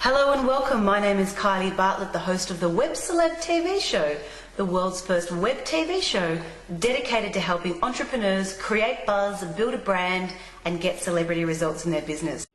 Hello and welcome. My name is Kylie Bartlett, the host of the Web Celeb TV show, the world's first web TV show dedicated to helping entrepreneurs create buzz, build a brand, and get celebrity results in their business.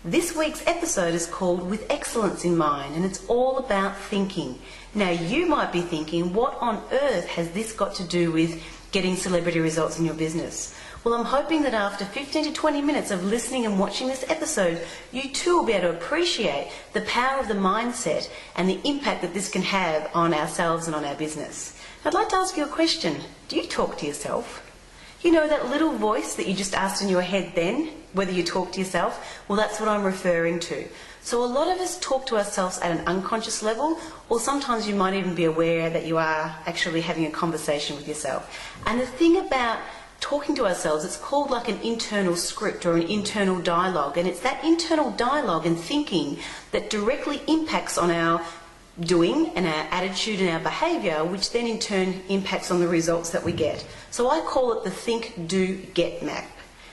This week's episode is called With Excellence in Mind, and it's all about thinking. Now, you might be thinking, what on earth has this got to do with getting celebrity results in your business? Well, I'm hoping that after 15 to 20 minutes of listening and watching this episode, you too will be able to appreciate the power of the mindset and the impact that this can have on ourselves and on our business. I'd like to ask you a question. Do you talk to yourself? You know that little voice that you just asked in your head then, whether you talk to yourself? Well, that's what I'm referring to. So a lot of us talk to ourselves at an unconscious level, or sometimes you might even be aware that you are actually having a conversation with yourself. And the thing about talking to ourselves, it's called like an internal script or an internal dialogue, and it's that internal dialogue and thinking that directly impacts on our doing and our attitude and our behaviour, which then in turn impacts on the results that we get. So I call it the think, do, get map.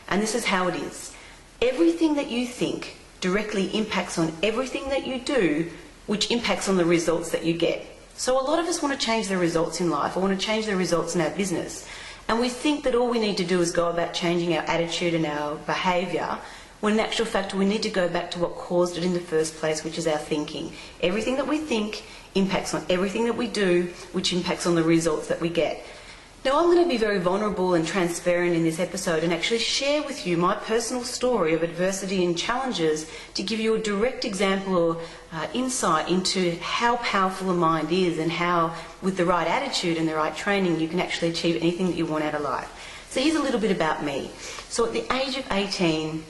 And this is how it is. Everything that you think directly impacts on everything that you do, which impacts on the results that you get. So a lot of us want to change the results in life, or want to change the results in our business. And we think that all we need to do is go about changing our attitude and our behaviour, when in actual fact we need to go back to what caused it in the first place, which is our thinking. Everything that we think impacts on everything that we do, which impacts on the results that we get. Now, I'm going to be very vulnerable and transparent in this episode and actually share with you my personal story of adversity and challenges to give you a direct example or insight into how powerful a mind is, and how with the right attitude and the right training you can actually achieve anything that you want out of life. So here's a little bit about me. So at the age of 18,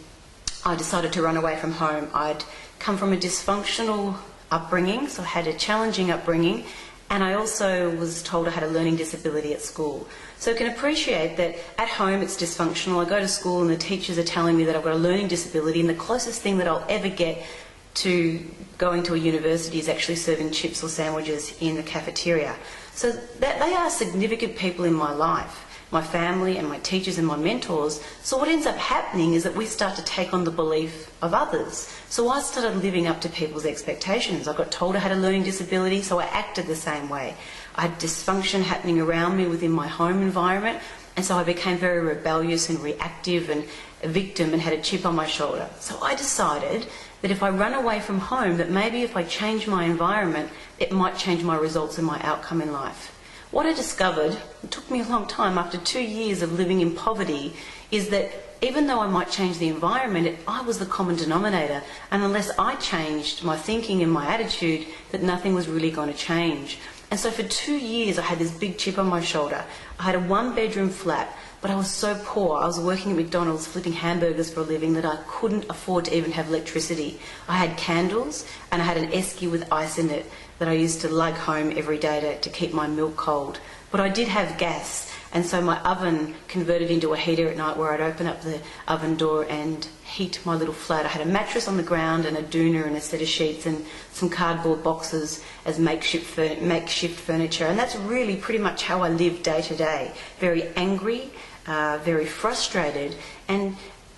I decided to run away from home. I'd come from a dysfunctional upbringing, so I had a challenging upbringing, and I also was told I had a learning disability at school. So I can appreciate that at home it's dysfunctional. I go to school and the teachers are telling me that I've got a learning disability, and the closest thing that I'll ever get to going to a university is actually serving chips or sandwiches in the cafeteria. So that they are significant people in my life, my family and my teachers and my mentors. So what ends up happening is that we start to take on the belief of others. So I started living up to people's expectations. I got told I had a learning disability, so I acted the same way. I had dysfunction happening around me within my home environment, and so I became very rebellious and reactive and a victim and had a chip on my shoulder. So I decided that if I run away from home, that maybe if I change my environment, it might change my results and my outcome in life. What I discovered, it took me a long time, after 2 years of living in poverty, is that even though I might change the environment, I was the common denominator, and unless I changed my thinking and my attitude, that nothing was really going to change. And so for 2 years I had this big chip on my shoulder. I had a one-bedroom flat, but I was so poor. I was working at McDonald's flipping hamburgers for a living that I couldn't afford to even have electricity. I had candles and I had an esky with ice in it that I used to lug home every day to keep my milk cold. But I did have gas, and so my oven converted into a heater at night where I'd open up the oven door and heat my little flat. I had a mattress on the ground and a doona and a set of sheets and some cardboard boxes as makeshift furniture. And that's really pretty much how I lived day to day. Very angry, very frustrated, and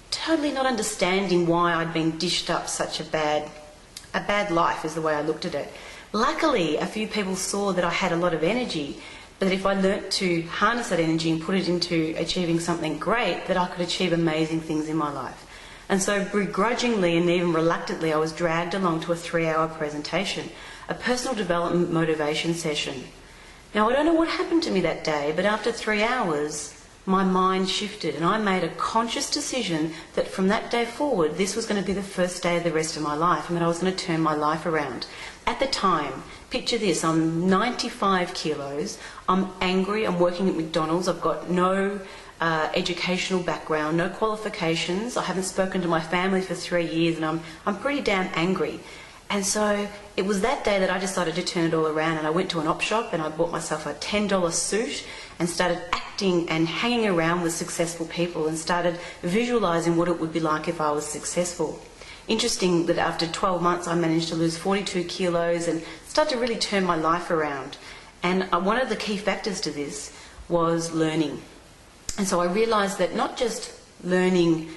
totally not understanding why I'd been dished up such a bad life, is the way I looked at it. Luckily, a few people saw that I had a lot of energy, but that if I learnt to harness that energy and put it into achieving something great, that I could achieve amazing things in my life. And so begrudgingly and even reluctantly, I was dragged along to a 3-hour presentation, a personal development motivation session. Now, I don't know what happened to me that day, but after 3 hours, my mind shifted, and I made a conscious decision that from that day forward, this was going to be the first day of the rest of my life, and that I was going to turn my life around. At the time, picture this, I'm 95 kilos, I'm angry, I'm working at McDonald's, I've got no educational background, no qualifications, I haven't spoken to my family for 3 years, and I'm pretty damn angry. And so it was that day that I decided to turn it all around, and I went to an op shop and I bought myself a $10 suit and started acting and hanging around with successful people and started visualising what it would be like if I was successful. Interesting that after 12 months I managed to lose 42 kilos and start to really turn my life around. And one of the key factors to this was learning. And so I realised that not just learning,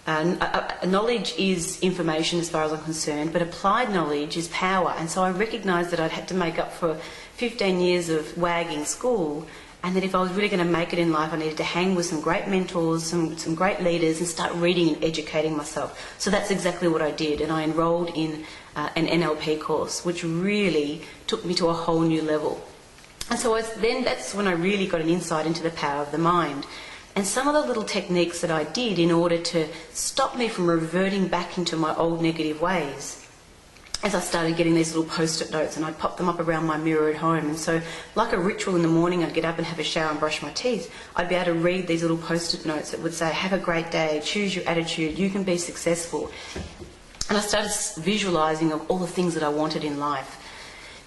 knowledge is information as far as I'm concerned, but applied knowledge is power. And so I recognised that I'd had to make up for 15 years of wagging school, and that if I was really going to make it in life, I needed to hang with some great mentors, some great leaders, and start reading and educating myself. So that's exactly what I did, and I enrolled in an NLP course, which really took me to a whole new level. And so that's when I really got an insight into the power of the mind. And some of the little techniques that I did in order to stop me from reverting back into my old negative ways, as I started getting these little post-it notes, and I'd pop them up around my mirror at home. And so like a ritual in the morning, I'd get up and have a shower and brush my teeth. I'd be able to read these little post-it notes that would say, have a great day, choose your attitude, you can be successful. And I started visualising of all the things that I wanted in life.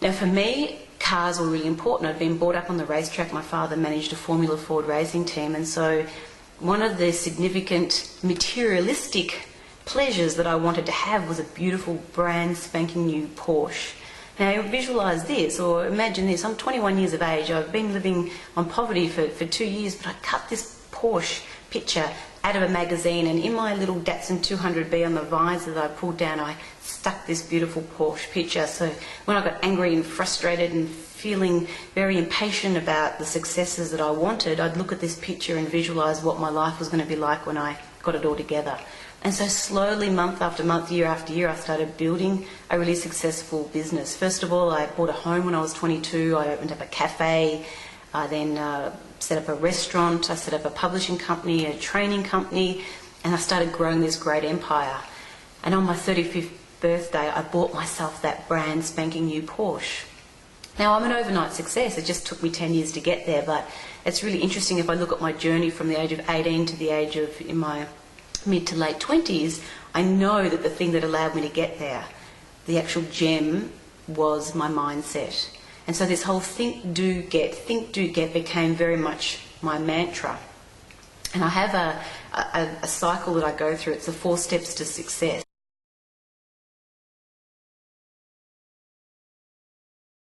Now for me, cars were really important. I'd been brought up on the racetrack. My father managed a Formula Ford racing team, and so one of the significant materialistic pleasures that I wanted to have was a beautiful brand spanking new Porsche. Now visualise this, or imagine this. I'm 21 years of age. I've been living on poverty for 2 years, but I cut this Porsche picture out of a magazine, and in my little Datsun 200B on the visor that I pulled down, I stuck this beautiful Porsche picture. So when I got angry and frustrated and feeling very impatient about the successes that I wanted, I'd look at this picture and visualise what my life was going to be like when I got it all together. And so slowly, month after month, year after year, I started building a really successful business. First of all, I bought a home when I was 22. I opened up a cafe. I then set up a restaurant. I set up a publishing company, a training company, and I started growing this great empire. And on my 35th birthday, I bought myself that brand spanking new Porsche. Now, I'm an overnight success. It just took me 10 years to get there, but it's really interesting if I look at my journey from the age of 18 to the age of, in my mid to late 20s, I know that the thing that allowed me to get there, the actual gem, was my mindset. And so this whole think, do, get became very much my mantra. And I have a cycle that I go through. It's the 4 steps to success.